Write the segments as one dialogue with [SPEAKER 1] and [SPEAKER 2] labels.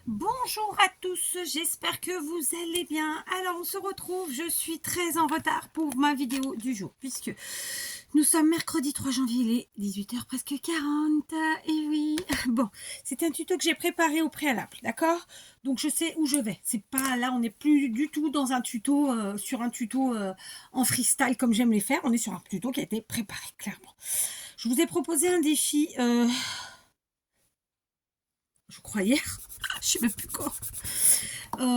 [SPEAKER 1] Bonjour à tous, j'espère que vous allez bien. Alors on se retrouve, je suis très en retard pour ma vidéo du jour puisque nous sommes mercredi 3 janvier, il est 18h presque 40. Et oui, bon, c'est un tuto que j'ai préparé au préalable, d'accord? Donc je sais où je vais. C'est pas là, on n'est plus du tout dans un tuto, sur un tuto en freestyle comme j'aime les faire. On est sur un tuto qui a été préparé, clairement. Je vous ai proposé un défi, je crois hier, je sais même plus quoi.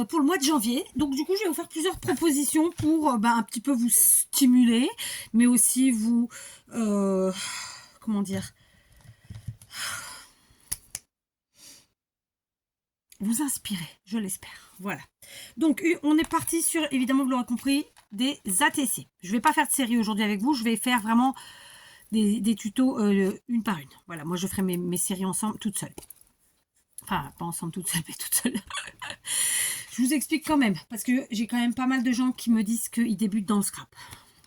[SPEAKER 1] Pour le mois de janvier. Donc du coup, je vais vous faire plusieurs propositions pour un petit peu vous stimuler, mais aussi vous, comment dire, vous inspirer, je l'espère. Voilà. Donc on est parti sur, évidemment, vous l'aurez compris, des ATC. Je ne vais pas faire de série aujourd'hui avec vous, je vais faire vraiment des tutos une par une. Voilà, moi je ferai mes séries ensemble, toute seule. Enfin, pas ensemble toute seule, mais toute seule. Je vous explique quand même, parce que j'ai quand même pas mal de gens qui me disent qu'ils débutent dans le scrap.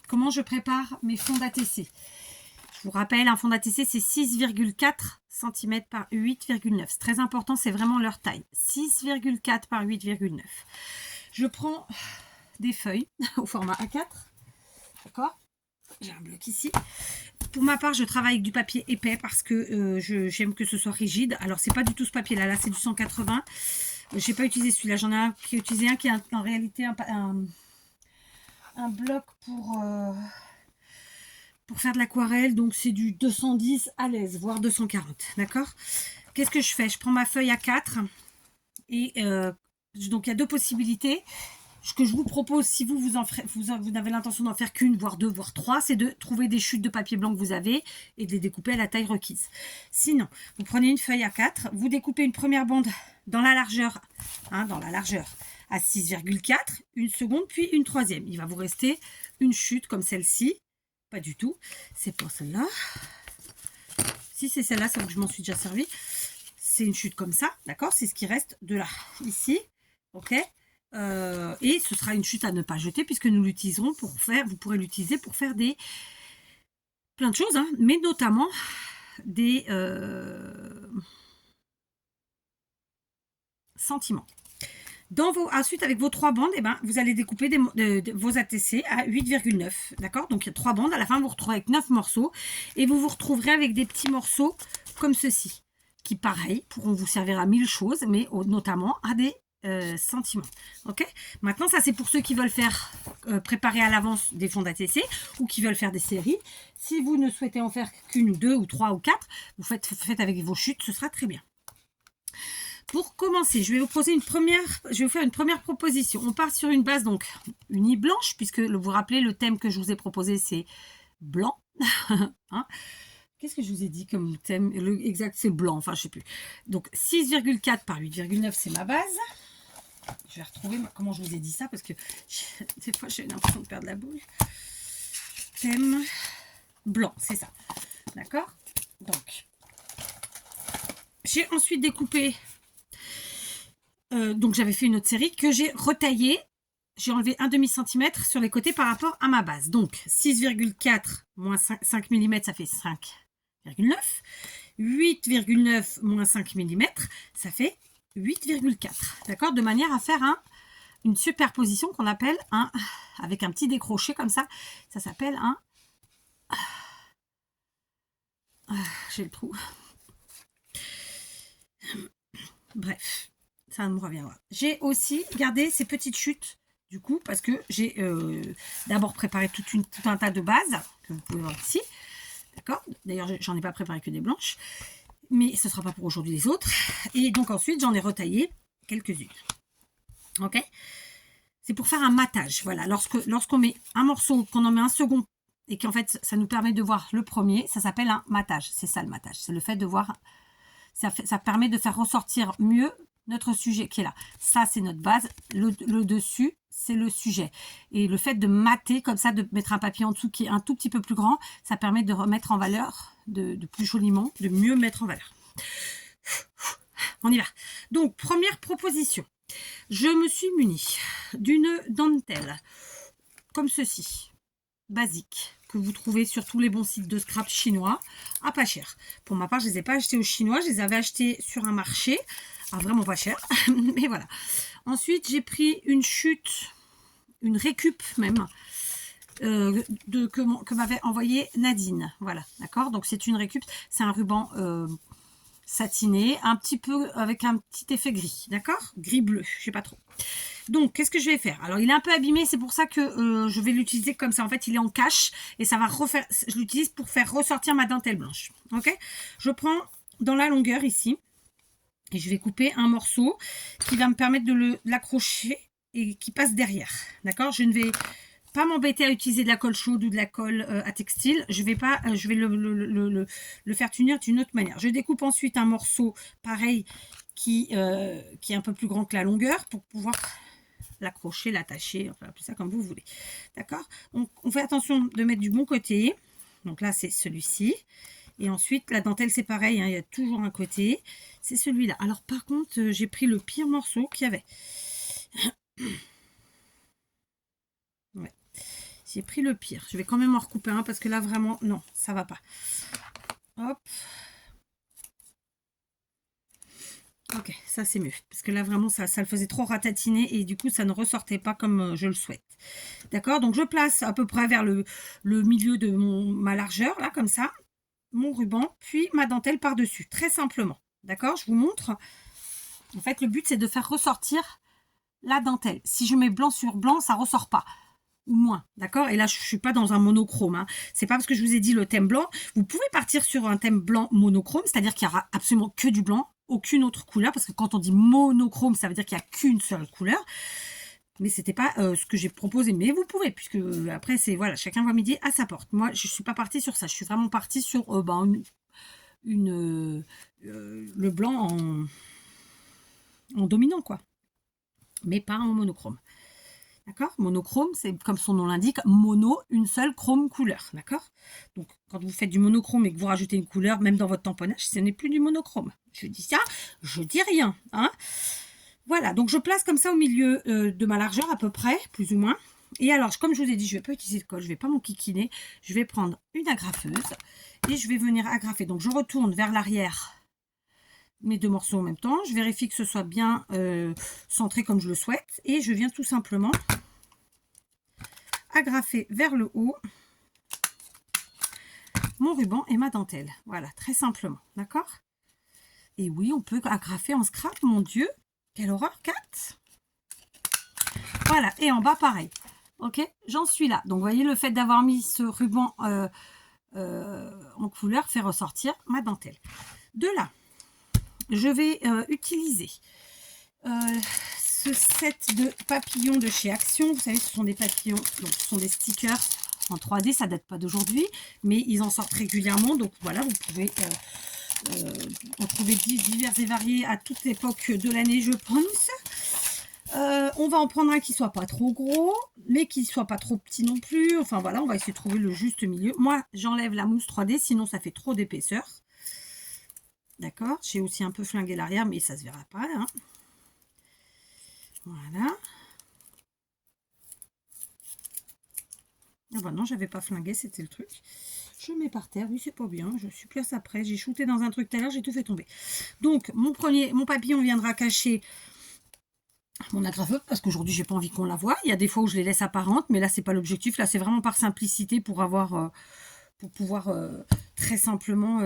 [SPEAKER 1] Comment je prépare mes fonds d'ATC? Je vous rappelle, un fond d'ATC, c'est 6,4 cm par 8,9. C'est très important, c'est vraiment leur taille. 6,4 par 8,9. Je prends des feuilles au format A4. D'accord? J'ai un bloc ici. Pour ma part, je travaille avec du papier épais parce que j'aime que ce soit rigide. Alors, c'est pas du tout ce papier-là. Là, c'est du 180. Je n'ai pas utilisé celui-là. J'en ai utilisé un qui est en réalité un bloc pour faire de l'aquarelle. Donc, c'est du 210 à l'aise, voire 240. D'accord? Qu'est-ce que je fais? Je prends ma feuille A4 et donc, il y a deux possibilités. Ce que je vous propose, si vous avez l'intention d'en faire qu'une, voire deux, voire trois, c'est de trouver des chutes de papier blanc que vous avez et de les découper à la taille requise. Sinon, vous prenez une feuille A4, vous découpez une première bande dans la largeur, à 6,4, une seconde, puis une troisième. Il va vous rester une chute comme celle-ci. Pas du tout. C'est pas celle-là. Si c'est celle-là, c'est que je m'en suis déjà servi. C'est une chute comme ça, d'accord? C'est ce qui reste de là, ici. Ok? Et ce sera une chute à ne pas jeter puisque nous l'utiliserons pour faire, vous pourrez l'utiliser pour faire plein de choses, hein, mais notamment des sentiments. Ensuite, avec vos trois bandes, vous allez découper vos ATC à 8,9. D'accord? Donc, il y a trois bandes. À la fin, vous vous retrouvez avec 9 morceaux. Et vous vous retrouverez avec des petits morceaux comme ceci, qui, pareil, pourront vous servir à 1000 choses, mais notamment à des sentiments. Ok? Maintenant, ça, c'est pour ceux qui veulent faire préparer à l'avance des fonds d'ATC ou qui veulent faire des séries. Si vous ne souhaitez en faire qu'une ou deux ou trois ou quatre, vous faites avec vos chutes, ce sera très bien. Pour commencer, je vais vous faire une première proposition. On part sur une base donc unie blanche, puisque vous vous rappelez, le thème que je vous ai proposé, c'est blanc. Hein? Qu'est-ce que je vous ai dit comme thème? Exact, c'est blanc, enfin, je sais plus. Donc, 6,4 par 8,9, c'est ma base. Je vais retrouver comment je vous ai dit ça, parce que des fois, j'ai l'impression de perdre la boule. Thème blanc, c'est ça. D'accord? Donc, j'ai ensuite découpé... donc j'avais fait une autre série que j'ai retaillée. J'ai enlevé un demi-centimètre sur les côtés par rapport à ma base. Donc 6,4 moins 5 mm, ça fait 5,9. 8,9 moins 5 mm, ça fait 8,4. D'accord? De manière à faire une superposition qu'on appelle avec un petit décroché comme ça. Ça s'appelle j'ai le trou. Bref. Ça me reviendra. J'ai aussi gardé ces petites chutes, du coup, parce que j'ai d'abord préparé tout un tas de bases, que vous pouvez voir ici. D'accord? D'ailleurs, j'en ai pas préparé que des blanches, mais ce ne sera pas pour aujourd'hui les autres. Et donc ensuite, j'en ai retaillé quelques-unes. Ok? C'est pour faire un matage. Voilà, lorsqu'on met un morceau, qu'on en met un second, et qu'en fait, ça nous permet de voir le premier, ça s'appelle un matage. C'est ça le matage. C'est le fait de voir... Ça permet de faire ressortir mieux notre sujet qui est là. Ça, c'est notre base. Le dessus, c'est le sujet. Et le fait de mater, comme ça, de mettre un papier en dessous qui est un tout petit peu plus grand, ça permet de remettre en valeur, de plus joliment, de mieux mettre en valeur. On y va. Donc, première proposition. Je me suis munie d'une dentelle, comme ceci, basique, que vous trouvez sur tous les bons sites de scrap chinois, à pas cher. Pour ma part, je ne les ai pas achetés aux Chinois, je les avais achetés sur un marché vraiment pas cher, mais voilà. Ensuite, j'ai pris une chute, une récup même, que m'avait envoyé Nadine. Voilà, d'accord. Donc c'est une récup, c'est un ruban satiné, un petit peu avec un petit effet gris, d'accord, gris bleu, je sais pas trop. Donc qu'est-ce que je vais faire? Alors il est un peu abîmé, c'est pour ça que je vais l'utiliser comme ça. En fait il est en cache et ça va refaire, je l'utilise pour faire ressortir ma dentelle blanche. Ok, je prends dans la longueur ici et je vais couper un morceau qui va me permettre de l'accrocher et qui passe derrière, d'accord. Je ne vais pas m'embêter à utiliser de la colle chaude ou de la colle à textile. Je vais pas, je vais le faire tenir d'une autre manière. Je découpe ensuite un morceau pareil qui est un peu plus grand que la longueur pour pouvoir l'accrocher, l'attacher, enfin tout ça comme vous voulez. D'accord. Donc on fait attention de mettre du bon côté. Donc là c'est celui-ci. Et ensuite la dentelle c'est pareil, hein, il y a toujours un côté. C'est celui-là. Alors par contre j'ai pris le pire morceau qu'il y avait. Ouais. J'ai pris le pire. Je vais quand même en recouper un parce que là, vraiment, non, ça va pas. Hop. Ok, ça c'est mieux. Parce que là, vraiment, ça le faisait trop ratatiner et du coup, ça ne ressortait pas comme je le souhaite. D'accord. Donc, je place à peu près vers le milieu de ma largeur, là, comme ça, mon ruban, puis ma dentelle par-dessus, très simplement. D'accord. Je vous montre. En fait, le but, c'est de faire ressortir la dentelle. Si je mets blanc sur blanc, ça ressort pas. Ou moins, d'accord. Et là, je suis pas dans un monochrome. Hein. C'est pas parce que je vous ai dit le thème blanc. Vous pouvez partir sur un thème blanc monochrome, c'est-à-dire qu'il y aura absolument que du blanc, aucune autre couleur, parce que quand on dit monochrome, ça veut dire qu'il n'y a qu'une seule couleur. Mais c'était pas ce que j'ai proposé. Mais vous pouvez, puisque après, c'est voilà, chacun voit midi à sa porte. Moi, je suis pas partie sur ça. Je suis vraiment partie sur le blanc en dominant, quoi. Mais pas en monochrome. D'accord. Monochrome, c'est comme son nom l'indique, mono, une seule chrome couleur. D'accord. Donc, quand vous faites du monochrome et que vous rajoutez une couleur, même dans votre tamponnage, ce n'est plus du monochrome. Je dis ça, je dis rien. Hein. Voilà, donc je place comme ça au milieu de ma largeur à peu près, plus ou moins. Et alors, comme je vous ai dit, je ne vais pas utiliser de colle, je ne vais pas m'enquiquiner. Je vais prendre une agrafeuse et je vais venir agrafer. Donc, je retourne vers l'arrière mes deux morceaux en même temps. Je vérifie que ce soit bien centré comme je le souhaite. Et je viens tout simplement agrafer vers le haut mon ruban et ma dentelle. Voilà, très simplement. D'accord. Et oui, on peut agrafer en scrap, mon Dieu. Quelle horreur, 4. Voilà, et en bas, pareil. Ok, j'en suis là. Donc, vous voyez, le fait d'avoir mis ce ruban en couleur fait ressortir ma dentelle. De là, je vais utiliser ce set de papillons de chez Action. Vous savez, ce sont des papillons, donc ce sont des stickers en 3D. Ça date pas d'aujourd'hui, mais ils en sortent régulièrement. Donc, voilà, vous pouvez en trouver divers et variés à toute époque de l'année, je pense. On va en prendre un qui soit pas trop gros, mais qui soit pas trop petit non plus. Enfin voilà, on va essayer de trouver le juste milieu. Moi, j'enlève la mousse 3D, sinon ça fait trop d'épaisseur. D'accord. J'ai aussi un peu flingué l'arrière, mais ça se verra pas. Hein. Voilà. Ah bah non, j'avais pas flingué, c'était le truc. Je mets par terre, oui c'est pas bien, je suis place après. J'ai shooté dans un truc tout à l'heure, j'ai tout fait tomber. Donc mon papillon viendra cacher mon agrafeuse parce qu'aujourd'hui j'ai pas envie qu'on la voie. Il y a des fois où je les laisse apparentes, mais là c'est pas l'objectif. Là c'est vraiment par simplicité pour avoir, pour pouvoir très simplement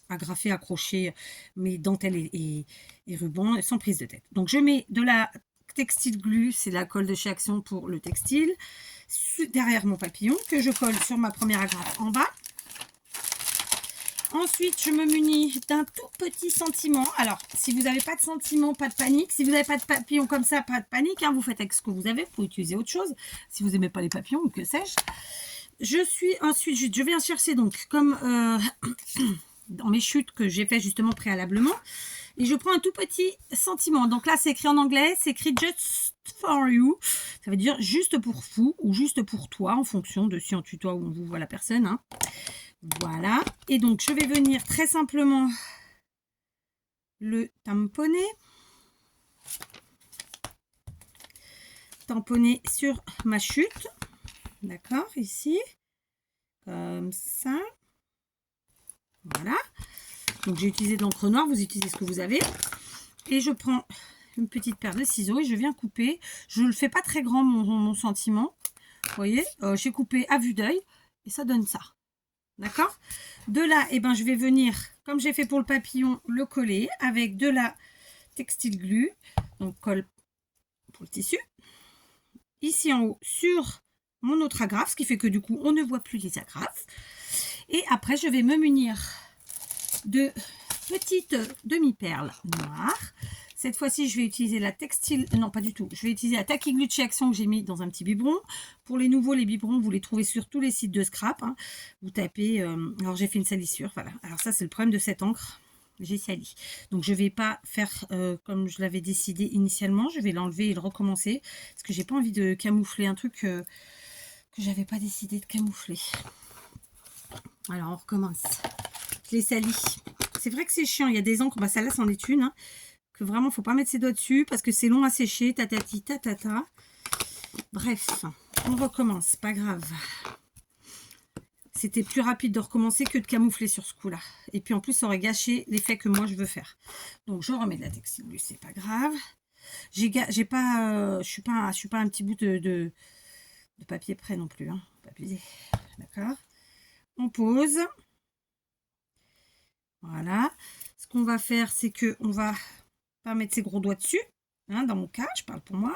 [SPEAKER 1] agrafer, accrocher mes dentelles et rubans sans prise de tête. Donc je mets de la textile glue, c'est la colle de chez Action pour le textile, derrière mon papillon que je colle sur ma première agrafe en bas. Ensuite, je me munis d'un tout petit sentiment. Alors, si vous n'avez pas de sentiment, pas de panique. Si vous n'avez pas de papillon comme ça, pas de panique. Hein, vous faites avec ce que vous avez. Vous pouvez utiliser autre chose. Si vous n'aimez pas les papillons ou que sais-je. Ensuite, je viens chercher donc comme dans mes chutes que j'ai fait justement préalablement. Et je prends un tout petit sentiment. Donc là, c'est écrit en anglais. C'est écrit Just for you. Ça veut dire juste pour vous ou juste pour toi en fonction de si on tutoie ou on vous voit la personne. Hein. Voilà. Et donc, je vais venir très simplement le tamponner. Tamponner sur ma chute. D'accord, ici. Comme ça. Voilà. Donc j'ai utilisé de l'encre noire, vous utilisez ce que vous avez. Et je prends une petite paire de ciseaux et je viens couper. Je ne le fais pas très grand mon sentiment. Vous voyez, j'ai coupé à vue d'œil et ça donne ça. D'accord? De là, eh ben, je vais venir, comme j'ai fait pour le papillon, le coller avec de la textile glue. Donc colle pour le tissu. Ici en haut sur mon autre agrafe, ce qui fait que du coup on ne voit plus les agrafes. Et après je vais me munir de petites demi-perles noires. Cette fois-ci je vais utiliser la textile, non pas du tout, je vais utiliser la tacky glue de chez Action que j'ai mis dans un petit biberon. Pour les nouveaux, les biberons vous les trouvez sur tous les sites de scrap, hein. Vous tapez, alors j'ai fait une salissure, voilà. Alors ça c'est le problème de cette encre, j'ai sali. Donc je ne vais pas faire comme je l'avais décidé initialement, je vais l'enlever et le recommencer parce que j'ai pas envie de camoufler un truc que j'avais pas décidé de camoufler. Alors on recommence. Je l'ai sali. C'est vrai que c'est chiant, il y a des encres, bah celle-là c'en est une, hein, que vraiment faut pas mettre ses doigts dessus parce que c'est long à sécher, tatati tatata. Bref, on recommence, pas grave. C'était plus rapide de recommencer que de camoufler sur ce coup-là. Et puis en plus, ça aurait gâché l'effet que moi je veux faire. Donc je remets de la textile glue, c'est pas grave. Je suis pas un petit bout de papier prêt non plus. Hein. Pas abuser. D'accord. On pose. Voilà. Ce qu'on va faire, c'est que on va pas mettre ses gros doigts dessus. Hein, dans mon cas, je parle pour moi.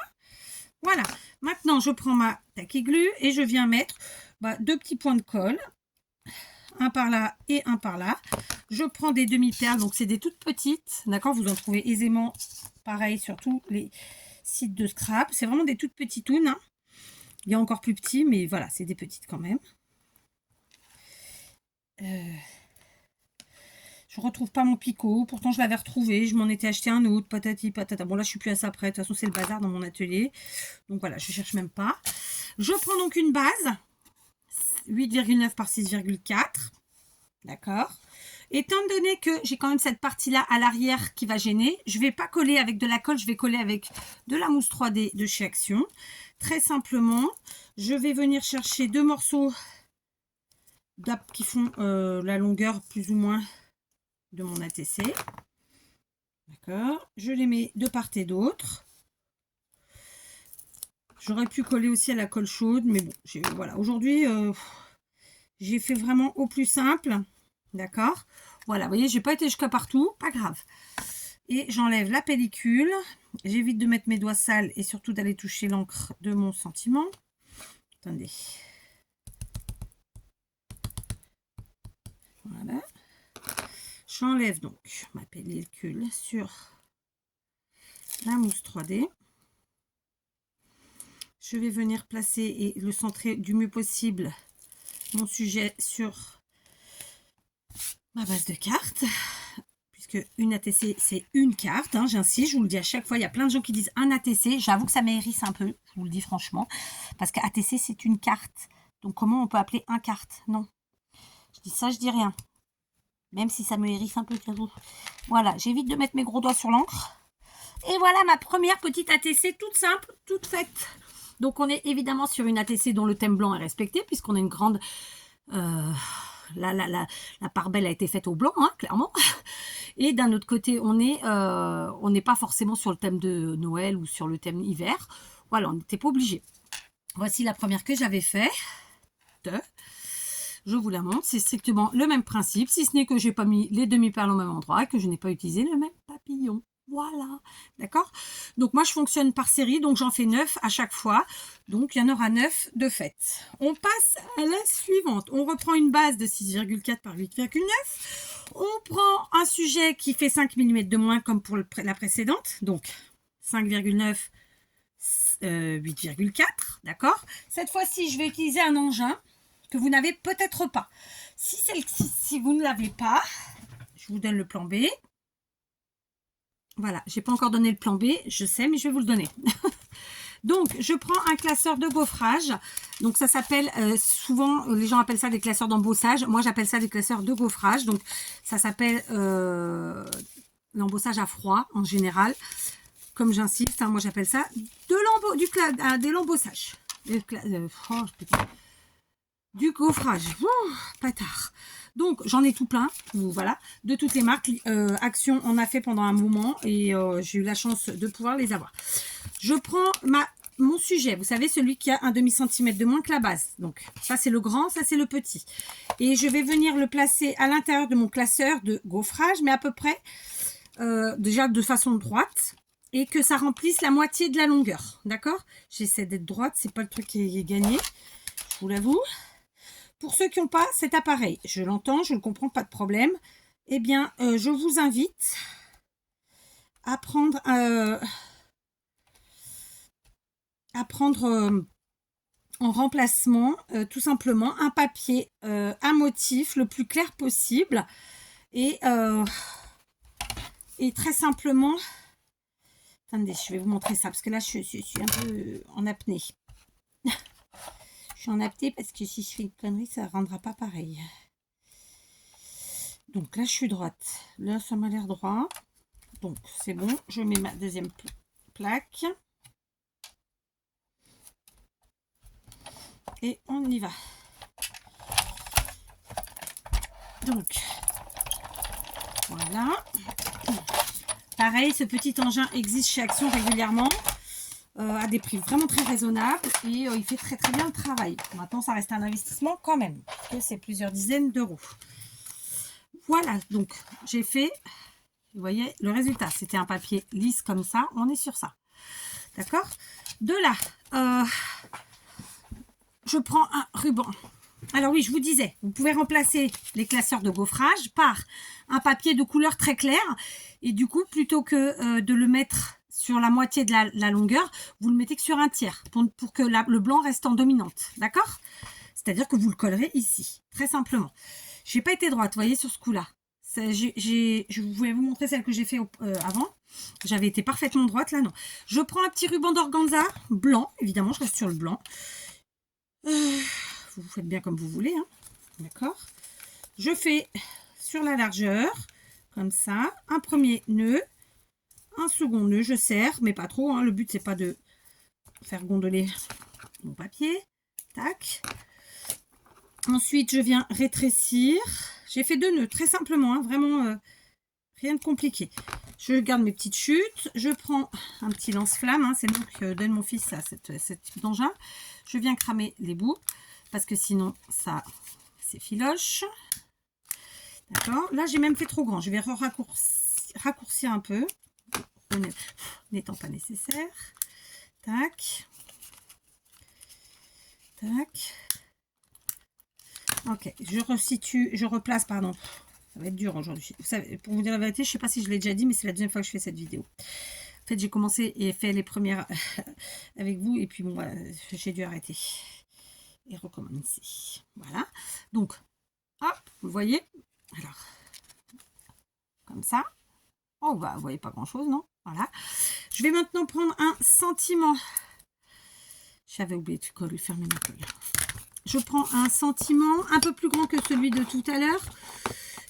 [SPEAKER 1] Voilà. Maintenant, je prends ma tacky glue et je viens mettre deux petits points de colle. Un par là et un par là. Je prends des demi-perles, donc c'est des toutes petites, d'accord, vous en trouvez aisément, pareil, sur tous les sites de scrap. C'est vraiment des toutes petites tounes, hein. Il y a encore plus petits, mais voilà, c'est des petites quand même. Je retrouve pas mon picot, pourtant je l'avais retrouvé, je m'en étais acheté un autre, patati patata. Bon là je suis plus à ça près, de toute façon c'est le bazar dans mon atelier, donc voilà, je cherche même pas. Je prends donc une base 8,9 par 6,4. D'accord. Étant donné que j'ai quand même cette partie-là à l'arrière qui va gêner, je ne vais pas coller avec de la colle, je vais coller avec de la mousse 3D de chez Action. Très simplement, je vais venir chercher deux morceaux qui font la longueur plus ou moins de mon ATC. D'accord. Je les mets de part et d'autre. J'aurais pu coller aussi à la colle chaude, mais bon, voilà. Aujourd'hui, j'ai fait vraiment au plus simple. D'accord. Voilà, vous voyez, j'ai pas été jusqu'à partout, pas grave. Et j'enlève la pellicule. J'évite de mettre mes doigts sales et surtout d'aller toucher l'encre de mon sentiment. Attendez. Voilà. J'enlève donc ma pellicule sur la mousse 3D. Je vais venir placer et le centrer du mieux possible mon sujet sur ma base de cartes, puisque une ATC c'est une carte, hein, j'insiste, je vous le dis à chaque fois, il y a plein de gens qui disent un ATC, j'avoue que ça m'hérisse un peu, je vous le dis franchement, parce qu'ATC c'est une carte, donc comment on peut appeler un carte? Non, je dis ça, je dis rien, même si ça me hérisse un peu. Voilà, j'évite de mettre mes gros doigts sur l'encre, et voilà ma première petite ATC toute simple, toute faite. Donc on est évidemment sur une ATC dont le thème blanc est respecté, puisqu'on a une grande... la part belle a été faite au blanc, hein, clairement. Et d'un autre côté, on n'est pas forcément sur le thème de Noël ou sur le thème hiver. Voilà, on n'était pas obligé. Voici la première que j'avais fait. Je vous la montre. C'est strictement le même principe, si ce n'est que j'ai pas mis les demi-perles au même endroit et que je n'ai pas utilisé le même papillon. Voilà, d'accord. Donc moi je fonctionne par série, donc j'en fais 9 à chaque fois, donc il y en aura 9 de fait. On passe à la suivante. On reprend une base de 6,4 par 8,9. On prend un sujet qui fait 5 mm de moins comme pour la précédente, donc 5,9 8,4, d'accord. Cette fois-ci je vais utiliser un engin que vous n'avez peut-être pas. Si vous ne l'avez pas, je vous donne le plan B. Voilà, j'ai pas encore donné le plan B, je sais, mais je vais vous le donner. Donc, je prends un classeur de gaufrage. Donc, ça s'appelle, souvent, les gens appellent ça des classeurs d'embossage. Moi, j'appelle ça des classeurs de gaufrage. Donc, ça s'appelle l'embossage à froid, en général. Comme j'insiste, hein, moi, j'appelle ça de l'embossage. Du gaufrage. Patard. Donc, j'en ai tout plein, voilà, de toutes les marques. Action en a fait pendant un moment et j'ai eu la chance de pouvoir les avoir. Je prends mon sujet, vous savez, celui qui a un demi-centimètre de moins que la base. Donc, ça, c'est le grand, ça, c'est le petit. Et je vais venir le placer à l'intérieur de mon classeur de gaufrage, mais à peu près, déjà de façon droite, et que ça remplisse la moitié de la longueur, d'accord? J'essaie d'être droite, c'est pas le truc qui est gagné, je vous l'avoue. Pour ceux qui n'ont pas cet appareil, je l'entends, je le comprends, pas de problème. Eh bien, je vous invite à prendre en remplacement tout simplement un papier à motif le plus clair possible et très simplement, attendez, je vais vous montrer ça parce que là je suis un peu en apnée. Je suis en apnée parce que si je fais une connerie ça ne rendra pas pareil. Donc là je suis droite, là ça m'a l'air droit, donc c'est bon. Je mets ma deuxième plaque et on y va. Donc voilà, pareil, ce petit engin existe chez Action régulièrement à des prix vraiment très raisonnables et il fait très très bien le travail. Maintenant ça reste un investissement quand même, parce que c'est plusieurs dizaines d'euros. Voilà, donc j'ai fait, vous voyez le résultat, c'était un papier lisse comme ça, on est sur ça, d'accord. De là, je prends un ruban. Alors oui, je vous disais, vous pouvez remplacer les classeurs de gaufrage par un papier de couleur très claire. Et du coup, plutôt que de le mettre sur la moitié de la longueur, vous le mettez que sur un tiers pour que le blanc reste en dominante. D'accord? C'est-à-dire que vous le collerez ici, très simplement. Je n'ai pas été droite, vous voyez, sur ce coup-là. Je voulais vous montrer celle que j'ai fait avant. J'avais été parfaitement droite, là non. Je prends un petit ruban d'organza blanc, évidemment, je reste sur le blanc. Vous faites bien comme vous voulez, hein. D'accord. Je fais sur la largeur, comme ça, un premier nœud, un second nœud, je serre, mais pas trop, hein. Le but, c'est pas de faire gondoler mon papier. Tac. Ensuite, je viens rétrécir. J'ai fait 2 nœuds, très simplement, hein, vraiment rien de compliqué. Je garde mes petites chutes. Je prends un petit lance-flamme, hein, c'est le nom que donne mon fils à cet engin. Je viens cramer les bouts, parce que sinon, ça, c'est filoche. D'accord. Là, j'ai même fait trop grand. Je vais raccourcir un peu, n'étant pas nécessaire. Tac. Tac. Ok, je replace, pardon. Ça va être dur aujourd'hui. Vous savez, pour vous dire la vérité, je ne sais pas si je l'ai déjà dit, mais c'est la deuxième fois que je fais cette vidéo. En fait, j'ai commencé et fait les premières avec vous, et puis bon, voilà, j'ai dû arrêter et recommencer. Voilà. Donc, hop, vous voyez. Alors, comme ça. Oh, bah, vous voyez pas grand-chose, non? Voilà. Je vais maintenant prendre un sentiment. J'avais oublié de fermer ma colle. Je prends un sentiment un peu plus grand que celui de tout à l'heure,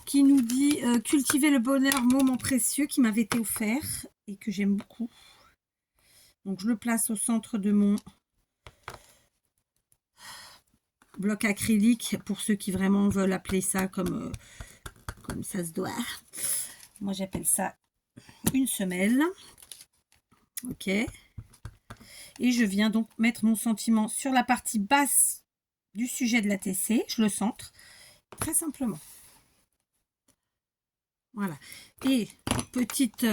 [SPEAKER 1] qui nous dit cultiver le bonheur, moment précieux, qui m'avait été offert et que j'aime beaucoup. Donc, je le place au centre de mon bloc acrylique, pour ceux qui vraiment veulent appeler ça comme ça se doit. Moi, j'appelle ça une semelle. Ok. Et je viens donc mettre mon sentiment sur la partie basse du sujet de la TC. Je le centre très simplement. Voilà. Et petite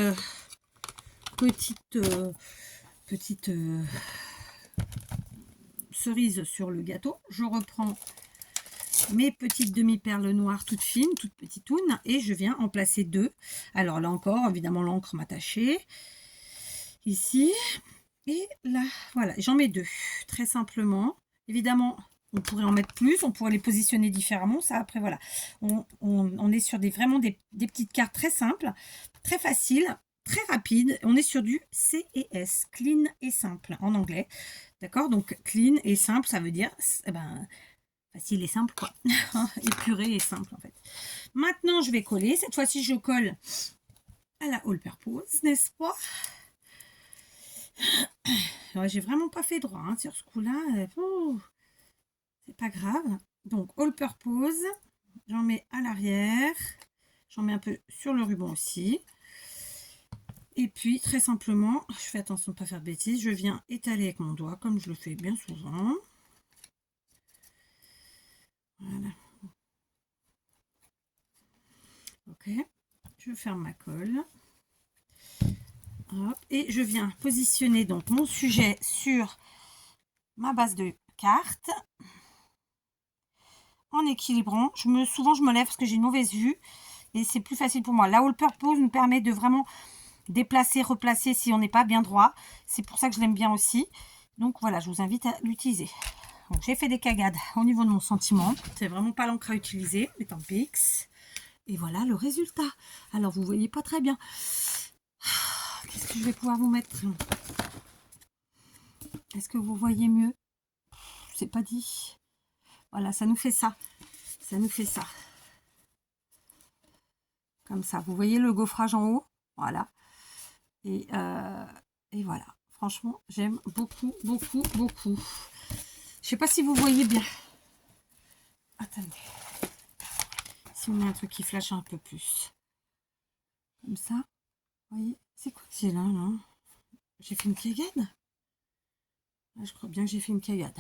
[SPEAKER 1] cerise sur le gâteau, je reprends mes petites demi-perles noires toutes fines, toutes petitounes, et je viens en placer 2. Alors là encore, évidemment, l'encre m'a taché. Ici. Et là, voilà, j'en mets 2, très simplement. Évidemment, on pourrait en mettre plus, on pourrait les positionner différemment. Ça, après, voilà. On est sur vraiment des petites cartes très simples, très faciles, très rapides. On est sur du CES, clean et simple, en anglais. D'accord? Donc, clean et simple, ça veut dire facile et simple, quoi. Épuré et simple, en fait. Maintenant, je vais coller. Cette fois-ci, je colle à la all purpose, n'est-ce pas? J'ai vraiment pas fait droit sur ce coup-là. C'est pas grave. Donc, all purpose. J'en mets à l'arrière. J'en mets un peu sur le ruban aussi. Et puis, très simplement, je fais attention de ne pas faire de bêtises. Je viens étaler avec mon doigt, comme je le fais bien souvent. Voilà. Ok. Je ferme ma colle. Hop. Et je viens positionner donc mon sujet sur ma base de carte. En équilibrant. Souvent, je me lève parce que j'ai une mauvaise vue. Et c'est plus facile pour moi. La All Purpose nous permet de vraiment déplacer, replacer si on n'est pas bien droit. C'est pour ça que je l'aime bien aussi. Donc voilà, je vous invite à l'utiliser. J'ai fait des cagades au niveau de mon sentiment. C'est vraiment pas l'encre à utiliser, les Tempix. Et voilà le résultat. Alors vous voyez pas très bien. Qu'est-ce que je vais pouvoir vous mettre? Est-ce que vous voyez mieux? Je sais pas dit. Voilà, ça nous fait ça. Ça nous fait ça. Comme ça. Vous voyez le gaufrage en haut? Voilà. Et voilà. Franchement, j'aime beaucoup, beaucoup, beaucoup. Je sais pas si vous voyez bien. Attendez. Si on met un truc qui flash un peu plus. Comme ça. Vous voyez? C'est quoi que c'est là, là? J'ai fait une cagade? Je crois bien que j'ai fait une cagade.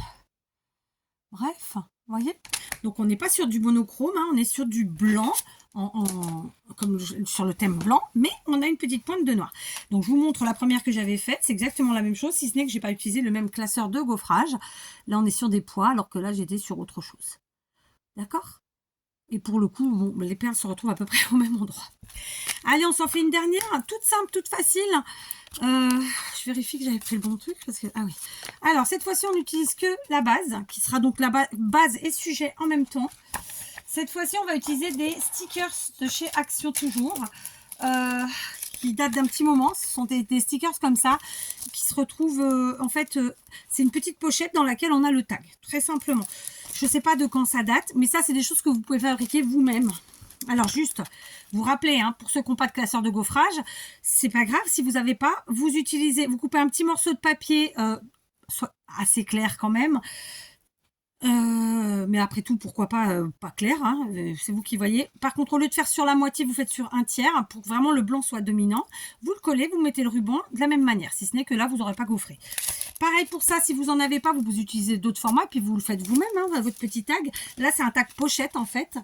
[SPEAKER 1] Bref, vous voyez? Donc on n'est pas sur du monochrome, hein, on est sur du blanc, comme sur le thème blanc, mais on a une petite pointe de noir. Donc je vous montre la première que j'avais faite, c'est exactement la même chose, si ce n'est que je n'ai pas utilisé le même classeur de gaufrage. Là on est sur des pois, alors que là j'étais sur autre chose. D'accord? Et pour le coup, bon, les perles se retrouvent à peu près au même endroit. Allez, on s'en fait une dernière, toute simple, toute facile. Je vérifie que j'avais pris le bon truc parce que ah oui. Alors cette fois-ci on n'utilise que la base qui sera donc la base et sujet en même temps. Cette fois-ci on va utiliser des stickers de chez Action toujours qui datent d'un petit moment. Ce sont des stickers comme ça qui se retrouvent en fait c'est une petite pochette dans laquelle on a le tag très simplement. Je ne sais pas de quand ça date mais ça c'est des choses que vous pouvez fabriquer vous-même. Alors juste, vous rappelez, hein, pour ceux qui n'ont pas de classeur de gaufrage, c'est pas grave, si vous n'avez pas, vous coupez un petit morceau de papier, soit assez clair quand même, mais après tout, pourquoi pas, pas clair, hein, c'est vous qui voyez. Par contre, au lieu de faire sur la moitié, vous faites sur un tiers, hein, pour que vraiment le blanc soit dominant. Vous le collez, vous mettez le ruban de la même manière, si ce n'est que là, vous n'aurez pas gaufré. Pareil pour ça, si vous n'en avez pas, vous utilisez d'autres formats, puis vous le faites vous-même, hein, votre petit tag. Là, c'est un tag pochette, en fait.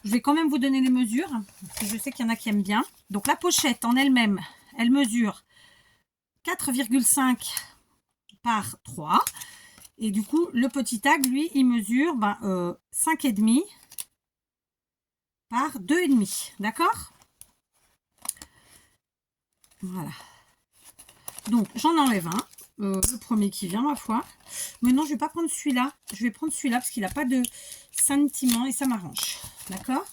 [SPEAKER 1] Je vais quand même vous donner les mesures, parce que je sais qu'il y en a qui aiment bien. Donc, la pochette en elle-même, elle mesure 4,5 par 3. Et du coup, le petit tag, lui, il mesure 5,5 par 2,5. D'accord? Voilà. Donc, j'en enlève un. Le premier qui vient, ma foi. Mais non, je ne vais pas prendre celui-là. Je vais prendre celui-là parce qu'il n'a pas de sentiment et ça m'arrange. D'accord?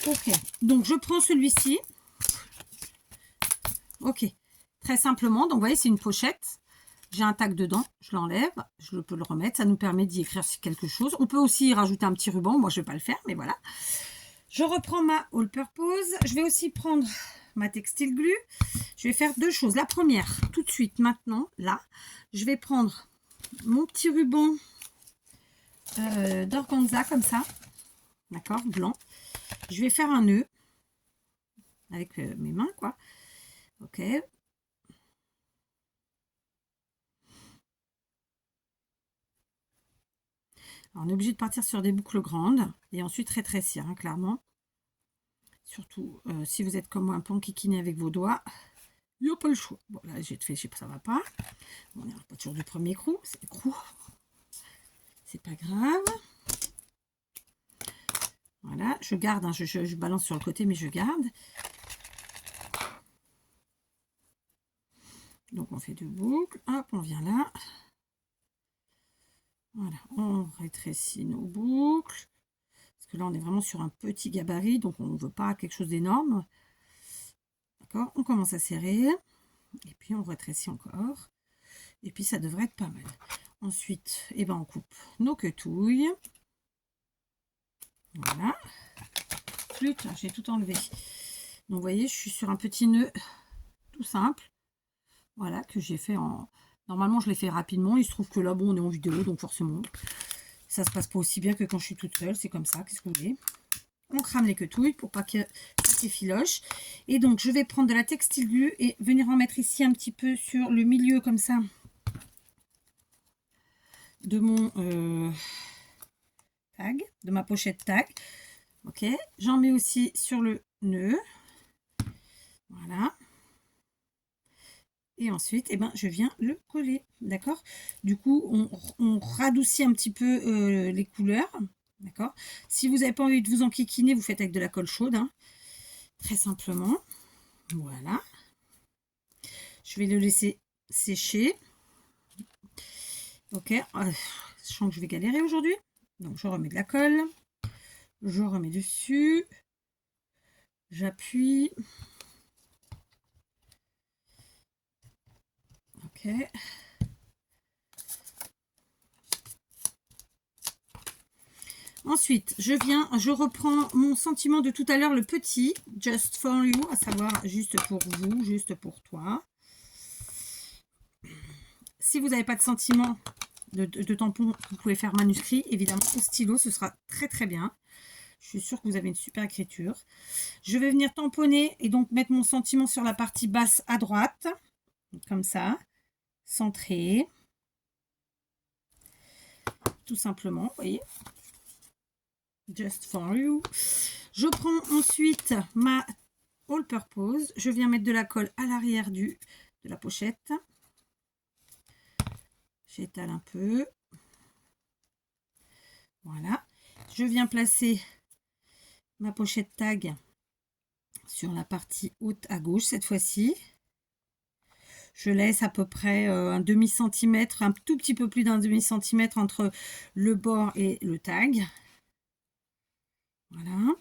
[SPEAKER 1] Ok. Donc, je prends celui-ci. Ok. Très simplement. Donc, vous voyez, c'est une pochette. J'ai un tag dedans. Je l'enlève. Je peux le remettre. Ça nous permet d'y écrire quelque chose. On peut aussi y rajouter un petit ruban. Moi, je ne vais pas le faire, mais voilà. Je reprends ma All Purpose. Je vais aussi prendre ma Textile Glue. Je vais faire deux choses. La première, tout de suite, maintenant, là, je vais prendre mon petit ruban d'organza comme ça. D'accord, blanc. Je vais faire un nœud avec mes mains, quoi. Ok. Alors, on est obligé de partir sur des boucles grandes et ensuite rétrécir, hein, clairement. Surtout si vous êtes comme moi un peu enquiquiné avec vos doigts. Il n'y a pas le choix. Bon, là, j'ai fait, je sais pas, ça va pas. Bon, on n'est pas toujours du premier coup. C'est pas grave. Voilà, je garde, hein, je balance sur le côté, mais je garde. Donc, on fait deux boucles. Hop, on vient là. Voilà, on rétrécit nos boucles. Parce que là, on est vraiment sur un petit gabarit, donc on ne veut pas quelque chose d'énorme. D'accord, on commence à serrer. Et puis, on rétrécit encore. Et puis, ça devrait être pas mal. Ensuite, eh ben, on coupe nos quetouilles. Voilà. Flûte, j'ai tout enlevé. Donc, vous voyez, je suis sur un petit nœud tout simple. Voilà, que j'ai fait en... Normalement, je l'ai fait rapidement. Il se trouve que là, bon, on est en vidéo, donc forcément, ça se passe pas aussi bien que quand je suis toute seule. C'est comme ça, qu'est-ce que vous voulez. on crame les quetouilles pour pas que ça s'effiloche. Et donc, je vais prendre de la textile glue et venir en mettre ici un petit peu sur le milieu comme ça de mon tag, de ma pochette tag. Ok, j'en mets aussi sur le nœud. Voilà. Et ensuite, eh ben, je viens le coller. D'accord? Du coup, on radoucit un petit peu les couleurs. D'accord? Si vous n'avez pas envie de vous enquiquiner, vous faites avec de la colle chaude. Hein, très simplement. Voilà. Je vais le laisser sécher. Ok. Je sens que je vais galérer aujourd'hui. Donc, je remets de la colle. Je remets dessus. J'appuie. Ok. Ensuite, je reprends mon sentiment de tout à l'heure, le petit, just for you, à savoir juste pour vous, juste pour toi. Si vous n'avez pas de sentiment de tampon, vous pouvez faire manuscrit, évidemment, au stylo, ce sera très très bien. Je suis sûre que vous avez une super écriture. Je vais venir tamponner et donc mettre mon sentiment sur la partie basse à droite, comme ça, centré. Tout simplement, vous voyez. Just for you. Je prends ensuite ma all purpose. Je viens mettre de la colle à l'arrière de la pochette. J'étale un peu. Voilà. Je viens placer ma pochette tag sur la partie haute à gauche cette fois-ci. Je laisse à peu près un demi-centimètre, un tout petit peu plus d'un demi-centimètre entre le bord et le tag. Voilà.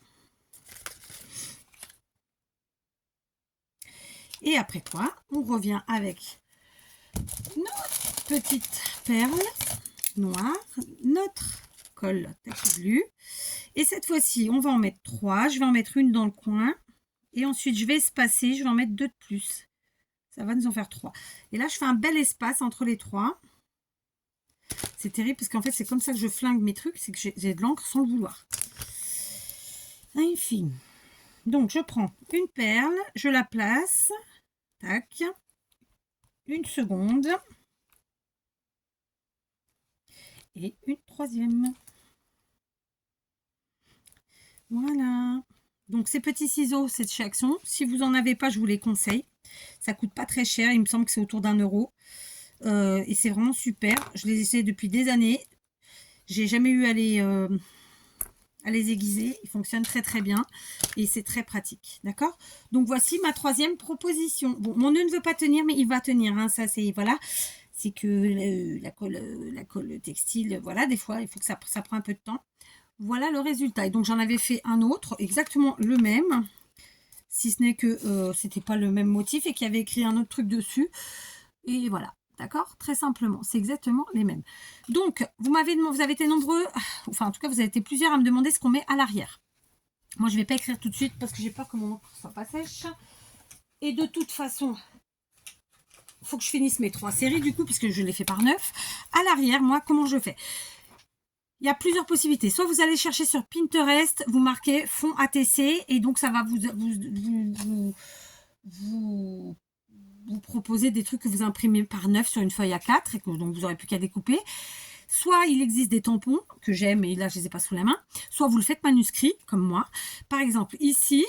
[SPEAKER 1] Et après quoi, on revient avec notre petite perle noire, notre colle textile glue. Et cette fois-ci, on va en mettre 3. Je vais en mettre une dans le coin. Et ensuite, je vais espacer. Je vais en mettre 2 de plus. Ça va nous en faire 3. Et là, je fais un bel espace entre les 3. C'est terrible parce qu'en fait, c'est comme ça que je flingue mes trucs. C'est que j'ai de l'encre sans le vouloir. Enfin. Donc, je prends une perle. Je la place. Tac. Une seconde. Et une troisième. Voilà. Donc, ces petits ciseaux, c'est de chez Action. Si vous n'en avez pas, je vous les conseille. Ça coûte pas très cher. Il me semble que c'est autour d'1 €. Et c'est vraiment super. Je les essaie depuis des années. J'ai jamais eu à les aiguiser. Ils fonctionnent très très bien. Et c'est très pratique. D'accord? Donc, voici ma troisième proposition. Bon, mon nœud ne veut pas tenir, mais il va tenir. Hein. Ça, c'est... Voilà. C'est que la colle textile, voilà, des fois, il faut que ça prend un peu de temps. Voilà le résultat. Et donc, j'en avais fait un autre, exactement le même. Si ce n'est que c'était pas le même motif et qu'il y avait écrit un autre truc dessus. Et voilà. D'accord? Très simplement. C'est exactement les mêmes. Donc, vous avez été nombreux, enfin, en tout cas, vous avez été plusieurs à me demander ce qu'on met à l'arrière. Moi, je ne vais pas écrire tout de suite parce que j'ai peur que mon encre ne soit pas sèche. Et de toute façon, il faut que je finisse mes 3 séries, du coup, puisque je les fais par 9. À l'arrière, moi, comment je fais? Il y a plusieurs possibilités. Soit vous allez chercher sur Pinterest, vous marquez fond ATC et donc ça va vous proposer des trucs que vous imprimez par 9 sur une feuille A4 et que donc vous n'aurez plus qu'à découper. Soit il existe des tampons que j'aime et là je ne les ai pas sous la main. Soit vous le faites manuscrit comme moi. Par exemple ici,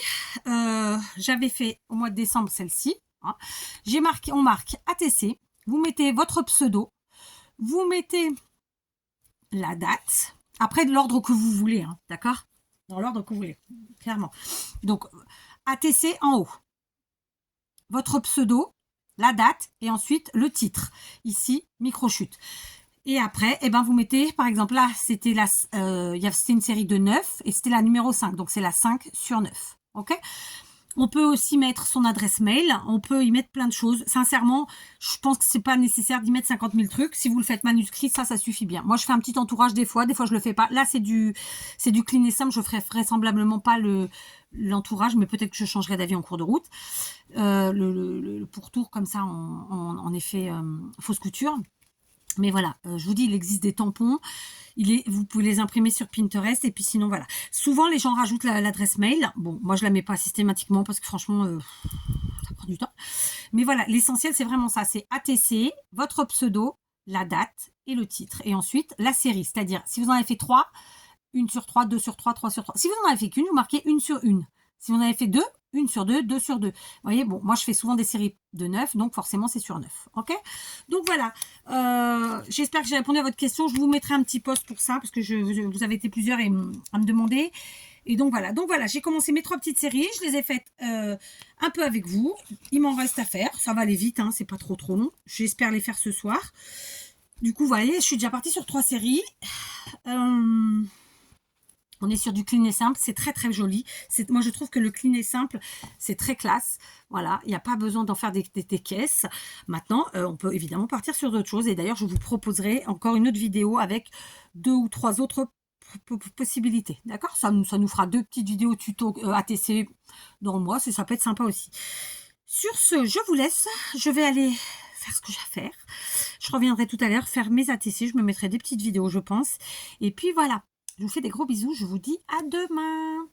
[SPEAKER 1] j'avais fait au mois de décembre celle-ci. Hein. On marque ATC. Vous mettez votre pseudo. Vous mettez la date, après de l'ordre que vous voulez, hein, d'accord? Dans l'ordre que vous voulez, clairement. Donc, ATC en haut, votre pseudo, la date et ensuite le titre. Ici, micro-chute. Et après, eh ben, vous mettez, par exemple, là, c'était une série de 9 et c'était la numéro 5. Donc, c'est la 5 sur 9. OK? On peut aussi mettre son adresse mail. On peut y mettre plein de choses. Sincèrement, je pense que c'est pas nécessaire d'y mettre 50 000 trucs. Si vous le faites manuscrit, ça suffit bien. Moi, je fais un petit entourage des fois je le fais pas. Là, c'est du clean et simple. Je ferai vraisemblablement pas l'entourage, mais peut-être que je changerai d'avis en cours de route. Le pourtour comme ça en effet fausse couture. Mais voilà, je vous dis, il existe des tampons. Vous pouvez les imprimer sur Pinterest. Et puis sinon, voilà. Souvent, les gens rajoutent l'adresse mail. Bon, moi, je la mets pas systématiquement parce que franchement, ça prend du temps. Mais voilà, l'essentiel, c'est vraiment ça. C'est ATC, votre pseudo, la date et le titre. Et ensuite, la série. C'est-à-dire, si vous en avez fait 3, 1 sur 3, 2 sur 3, 3 sur 3. Si vous n'en avez fait qu'une, vous marquez 1 sur 1. Si vous en avez fait 2, 1 sur 2, 2 sur 2. Vous voyez, bon, moi je fais souvent des séries de 9, donc forcément c'est sur 9. Ok? Donc voilà, j'espère que j'ai répondu à votre question. Je vous mettrai un petit post pour ça, parce que vous avez été plusieurs à me demander. Et donc voilà, j'ai commencé mes 3 petites séries. Je les ai faites un peu avec vous. Il m'en reste à faire. Ça va aller vite, hein, c'est pas trop long. J'espère les faire ce soir. Du coup, vous voyez, je suis déjà partie sur 3 séries. On est sur du clean et simple, c'est très très joli. Moi je trouve que le clean et simple, c'est très classe. Voilà, il n'y a pas besoin d'en faire des caisses. Maintenant, on peut évidemment partir sur d'autres choses. Et d'ailleurs, je vous proposerai encore une autre vidéo avec 2 ou 3 autres possibilités. D'accord, ça nous fera 2 petites vidéos tuto ATC dans le mois. Ça peut être sympa aussi. Sur ce, je vous laisse. Je vais aller faire ce que j'ai à faire. Je reviendrai tout à l'heure faire mes ATC. Je me mettrai des petites vidéos, je pense. Et puis voilà. Je vous fais des gros bisous. Je vous dis à demain.